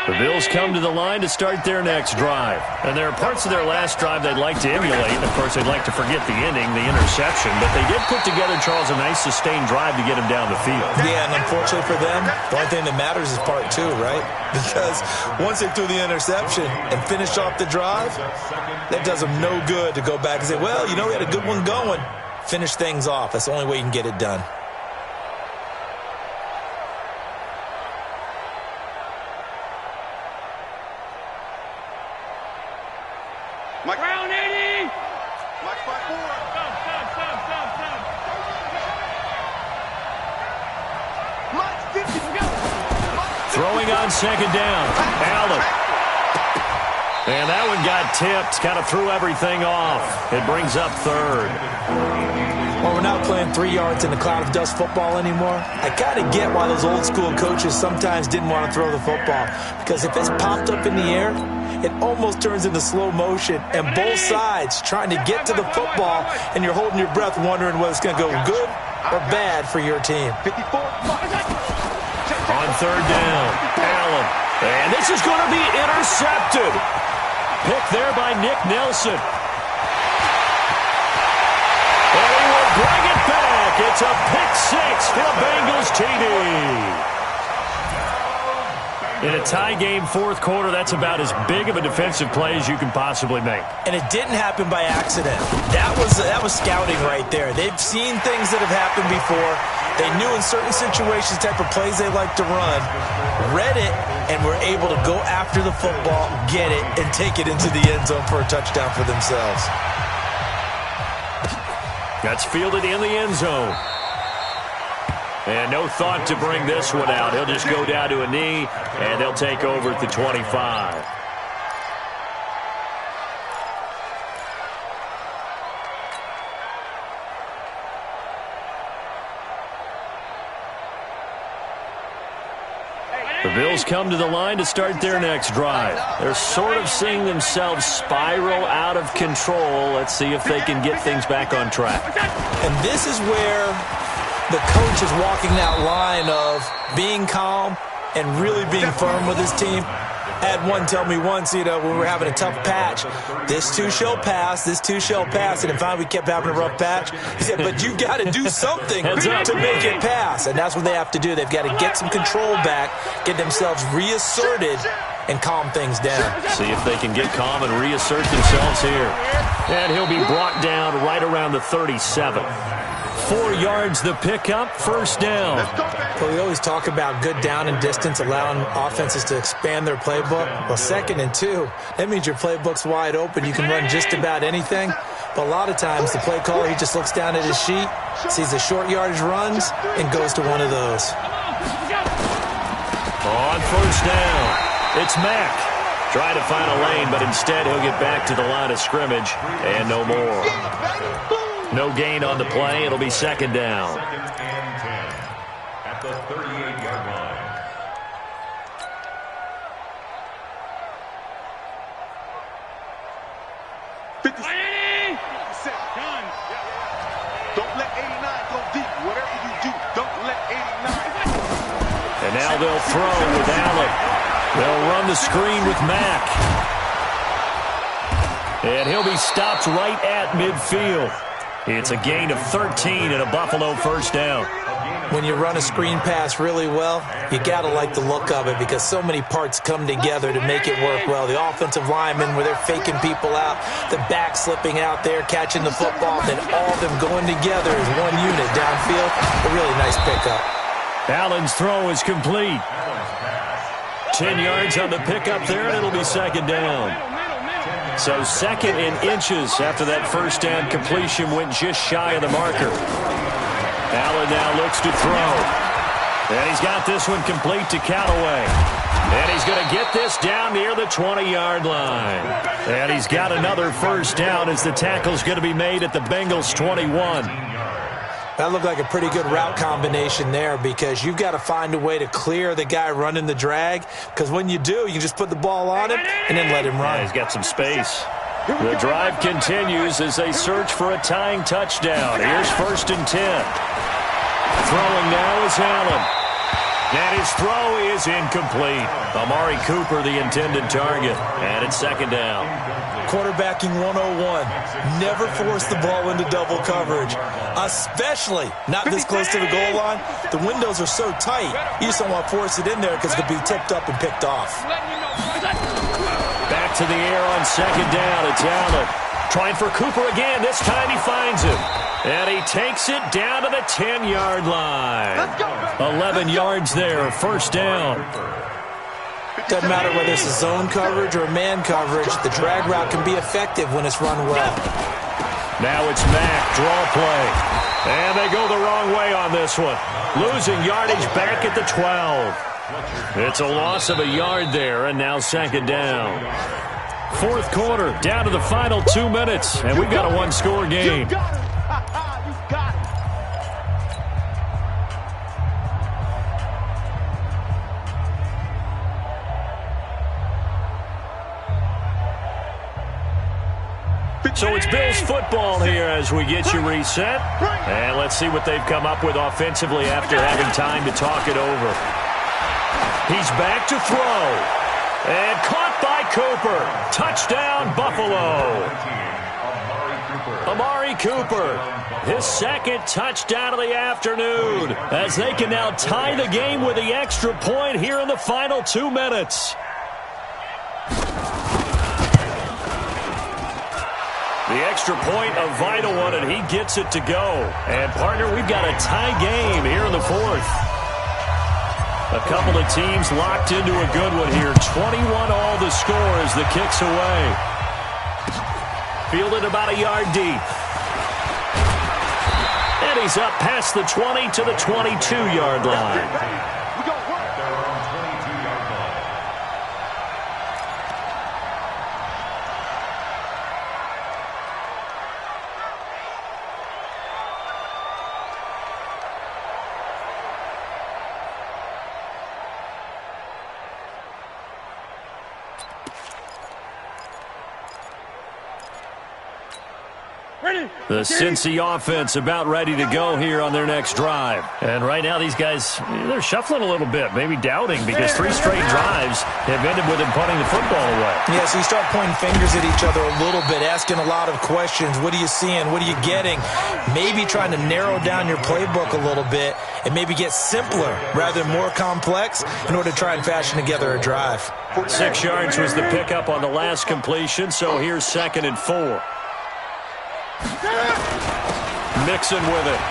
The Bills come to the line to start their next drive. And there are parts of their last drive they'd like to emulate. Of course, they'd like to forget the ending, the interception. But they did put together, Charles, a nice sustained drive to get him down the field. Yeah, and unfortunately for them, the only thing that matters is part two, right? Because once they threw the interception and finished off the drive, that does them no good to go back and say, well, you know, we had a good one going. Finish things off. That's the only way you can get it done. Mike. Round 80. Mike 5-4. Stop. Mike 50. Go. Throwing on second down. Allen. And that one got tipped. Kind of threw everything off. It brings up third. Well, we're not playing 3 yards in the cloud of dust football anymore. I kind of get why those old school coaches sometimes didn't want to throw the football. Because if it's popped up in the air, it almost turns into slow motion. And both sides trying to get to the football, and you're holding your breath wondering whether it's going to go good or bad for your team. 54. On third down, Allen. And this is going to be intercepted. Pick there by Nick Nelson. And he will bring it back. It's a pick six for the Bengals TD. In a tie game fourth quarter, that's about as big of a defensive play as you can possibly make. And it didn't happen by accident. That was scouting right there. They've seen things that have happened before. They knew in certain situations type of plays they like to run, read it, and were able to go after the football, get it, and take it into the end zone for a touchdown for themselves. That's fielded in the end zone. And no thought to bring this one out. He'll just go down to a knee, and they'll take over at the 25. The Bills come to the line to start their next drive. They're sort of seeing themselves spiral out of control. Let's see if they can get things back on track. And this is where the coach is walking that line of being calm and really being firm with his team. I had one tell me once, when we were having a tough patch, this too shall pass, this too shall pass. And finally we kept having a rough patch. He said, but you've got to do something to make it pass. And that's what they have to do. They've got to get some control back, get themselves reasserted, and calm things down. See if they can get calm and reassert themselves here. And he'll be brought down right around the 37. 4 yards the pickup, first down. Well, we always talk about good down and distance, allowing offenses to expand their playbook. Well, 2nd and 2, that means your playbook's wide open. You can run just about anything. But a lot of times, the play caller, he just looks down at his sheet, sees the short yardage runs, and goes to one of those. On first down, it's Mack. Trying to find a lane, but instead he'll get back to the line of scrimmage, and no more. No gain on the play. It'll be second down. Second and 10 at the 38-yard line. Don't let 89 go deep. Whatever you do, don't let 89. And now they'll throw with Allen. They'll run the screen with Mack. And he'll be stopped right at midfield. It's a gain of 13 and a Buffalo first down. When you run a screen pass really well, you got to like the look of it because so many parts come together to make it work well. The offensive linemen, where they're faking people out, the back slipping out there, catching the football, then all of them going together as one unit downfield. A really nice pickup. Allen's throw is complete. 10 yards on the pickup there, and it'll be second down. So 2nd and inches after that first down completion went just shy of the marker. Allen now looks to throw. And he's got this one complete to Callaway. And he's going to get this down near the 20-yard line. And he's got another first down as the tackle's going to be made at the Bengals 21. That looked like a pretty good route combination there because you've got to find a way to clear the guy running the drag because when you do, you just put the ball on him and then let him run. Yeah, he's got some space. The drive continues as they search for a tying touchdown. Here's 1st and 10. Throwing now is Allen. And his throw is incomplete. Amari Cooper, the intended target. And it's second down. Quarterbacking 101. Never force the ball into double coverage, especially not this close to the goal line. The windows are so tight, you just don't want to force it in there because it could be tipped up and picked off. Back to the air on second down. It's Allen. Trying for Cooper again. This time he finds him. And he takes it down to the 10-yard line. 11 yards there, first down. Doesn't matter whether it's a zone coverage or man coverage, the drag route can be effective when it's run well. Now it's Mack, draw play. And they go the wrong way on this one. Losing yardage back at the 12. It's a loss of a yard there, and now second down. Fourth quarter, down to the final 2 minutes, and we've got a one-score game. So it's Bills football here as we get you reset. And let's see what they've come up with offensively after having time to talk it over. He's back to throw. And caught by Cooper. Touchdown, Buffalo. Amari Cooper, his second touchdown of the afternoon, as they can now tie the game with the extra point here in the final 2 minutes. The extra point, a vital one, and he gets it to go. And, partner, we've got a tie game here in the fourth. A couple of teams locked into a good one here. 21-all the score as the kick's away. Fielded about a yard deep. And he's up past the 20 to the 22-yard line. The Cincy offense about ready to go here on their next drive. And right now these guys, they're shuffling a little bit, maybe doubting, because 3 straight drives have ended with them punting the football away. Yeah, so you start pointing fingers at each other a little bit, asking a lot of questions. What are you seeing? What are you getting? Maybe trying to narrow down your playbook a little bit and maybe get simpler rather than more complex in order to try and fashion together a drive. 6 yards was the pickup on the last completion, so here's 2nd and 4. Mixon with it.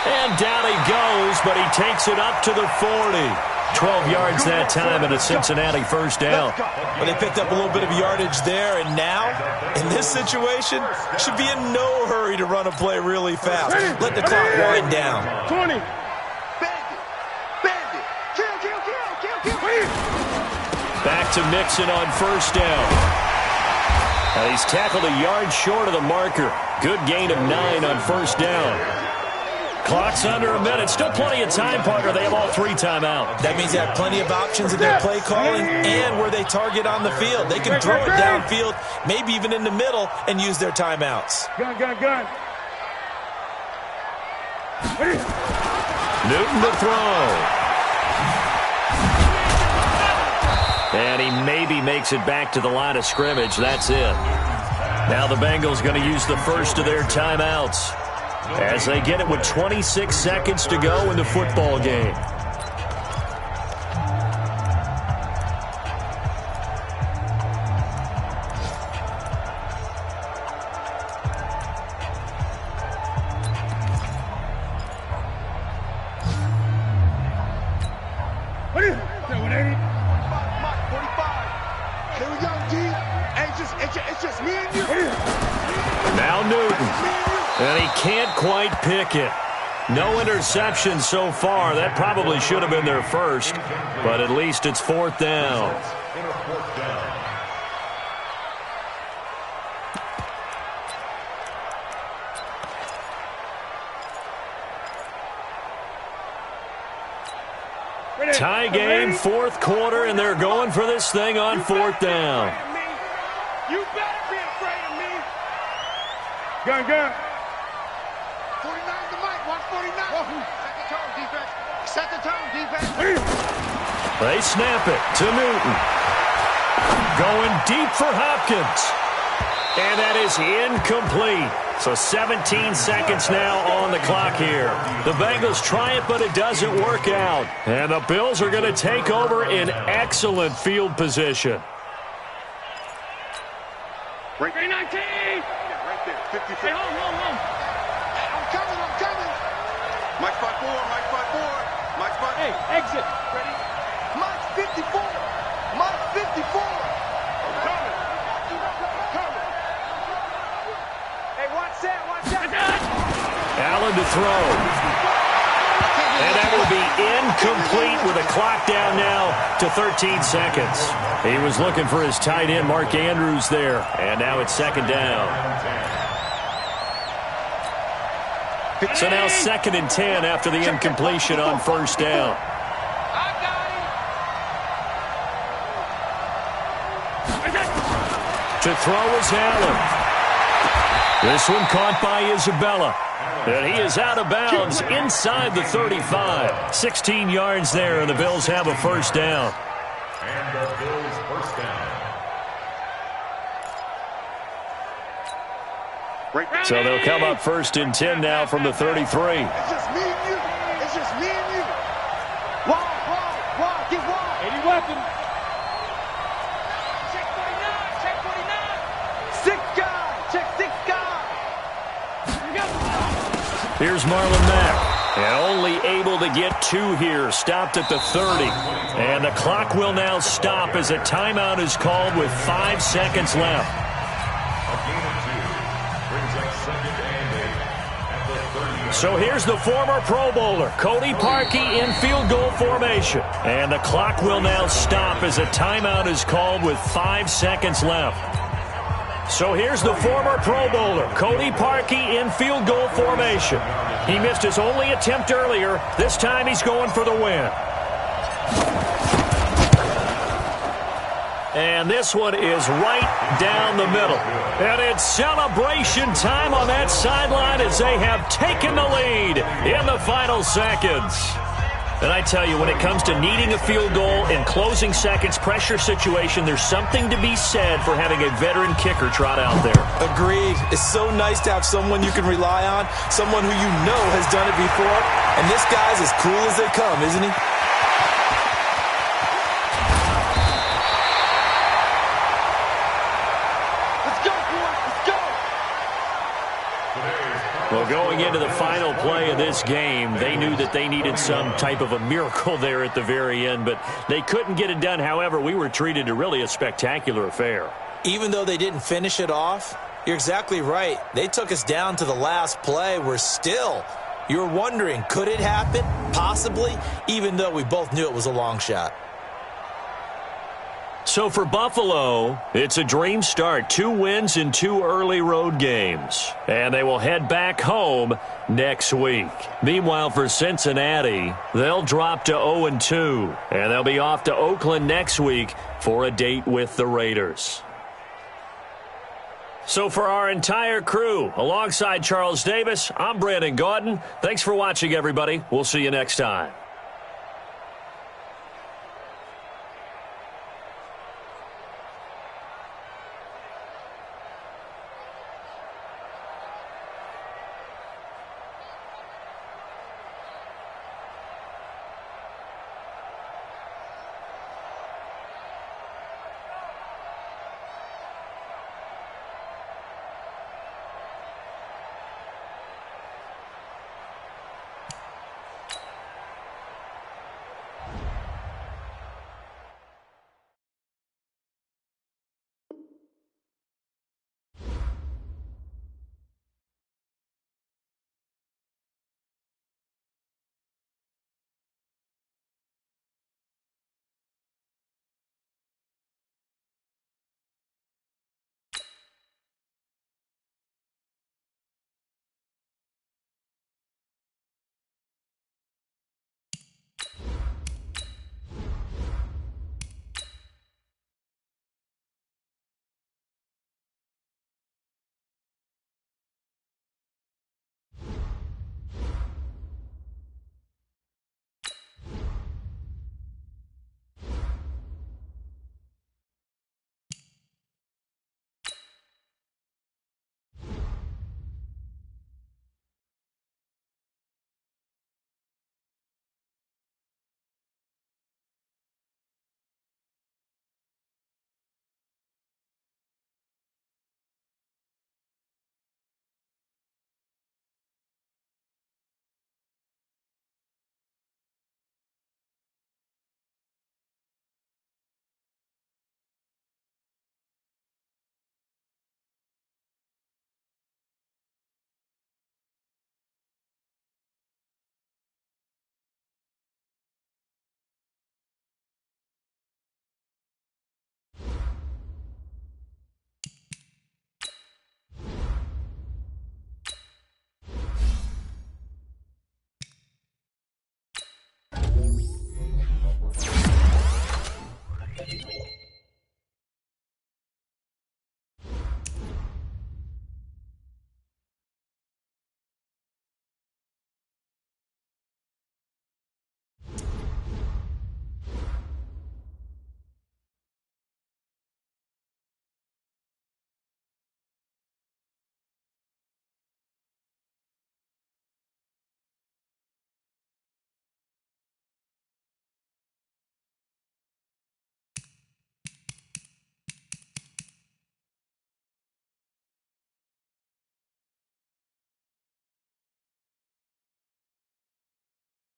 And down he goes, but he takes it up to the 40. 12 yards that time and a Cincinnati first down. Well, they picked up a little bit of yardage there, and now, in this situation, should be in no hurry to run a play really fast. Let the clock wind down. 20. Back to Mixon on first down. He's tackled a yard short of the marker. Good gain of 9 on first down. Clock's under a minute. Still plenty of time, partner. They have all 3 timeouts. That means they have plenty of options in their play calling and where they target on the field. They can throw it downfield, maybe even in the middle, and use their timeouts. Gun. Newton to throw. And he maybe makes it back to the line of scrimmage. That's it. Now the Bengals going to use the first of their timeouts as they get it with 26 seconds to go in the football game. Now Newton. And he can't quite pick it. No interception so far. That probably should have been their first, but at least it's 4th down. Tie game, 4th quarter, and they're going for this thing on 4th down. You better be afraid of me. Gun. 49 the mic. Watch 49. Second tone, defense. They snap it to Newton. Going deep for Hopkins. And that is incomplete. So 17 seconds now on the clock here. The Bengals try it, but it doesn't work out. And the Bills are going to take over in excellent field position. Right 19. Yeah, right there. 50. Hey, home. I'm coming. My spot 4. My spot. Hey, exit. Ready? Mike's 54. Mike's 54. I'm coming. Hey, watch that. Allen to throw. And that will be incomplete with a clock down now to 13 seconds. He was looking for his tight end, Mark Andrews, there. And now it's second down. So now 2nd and 10 after the incompletion on first down. To throw is Allen. This one caught by Isabella. And he is out of bounds inside the 35. 16 yards there, and the Bills have a first down. And the Bills first down. So they'll come up 1st and 10 now from the 33. It's just me and you. Wide. Get wide. Any weapon. Check 49. 6 guys. Check 6 guys. Here's Marlon Mack. And only able to get 2 here. Stopped at the 30. And the clock will now stop as a timeout is called with 5 seconds left. A gain of 2 brings up 2nd and 8 at the 30. So here's the former Pro Bowler, Cody Parkey, in field goal formation. And the clock will now stop as a timeout is called with 5 seconds left. So here's the former Pro Bowler, Cody Parkey, in field goal formation. He missed his only attempt earlier. This time he's going for the win. And this one is right down the middle. And it's celebration time on that sideline as they have taken the lead in the final seconds. And I tell you, when it comes to needing a field goal in closing seconds, pressure situation, there's something to be said for having a veteran kicker trot out there. Agreed. It's so nice to have someone you can rely on, someone who you know has done it before. And this guy's as cool as they come, isn't he? Well, going into the final play of this game, they knew that they needed some type of a miracle there at the very end, but they couldn't get it done. However, we were treated to really a spectacular affair. Even though they didn't finish it off, you're exactly right. They took us down to the last play. You're wondering, could it happen? Possibly, even though we both knew it was a long shot. So for Buffalo, it's a dream start. 2 wins in 2 early road games. And they will head back home next week. Meanwhile, for Cincinnati, they'll drop to 0-2. And they'll be off to Oakland next week for a date with the Raiders. So for our entire crew, alongside Charles Davis, I'm Brandon Gaudin. Thanks for watching, everybody. We'll see you next time.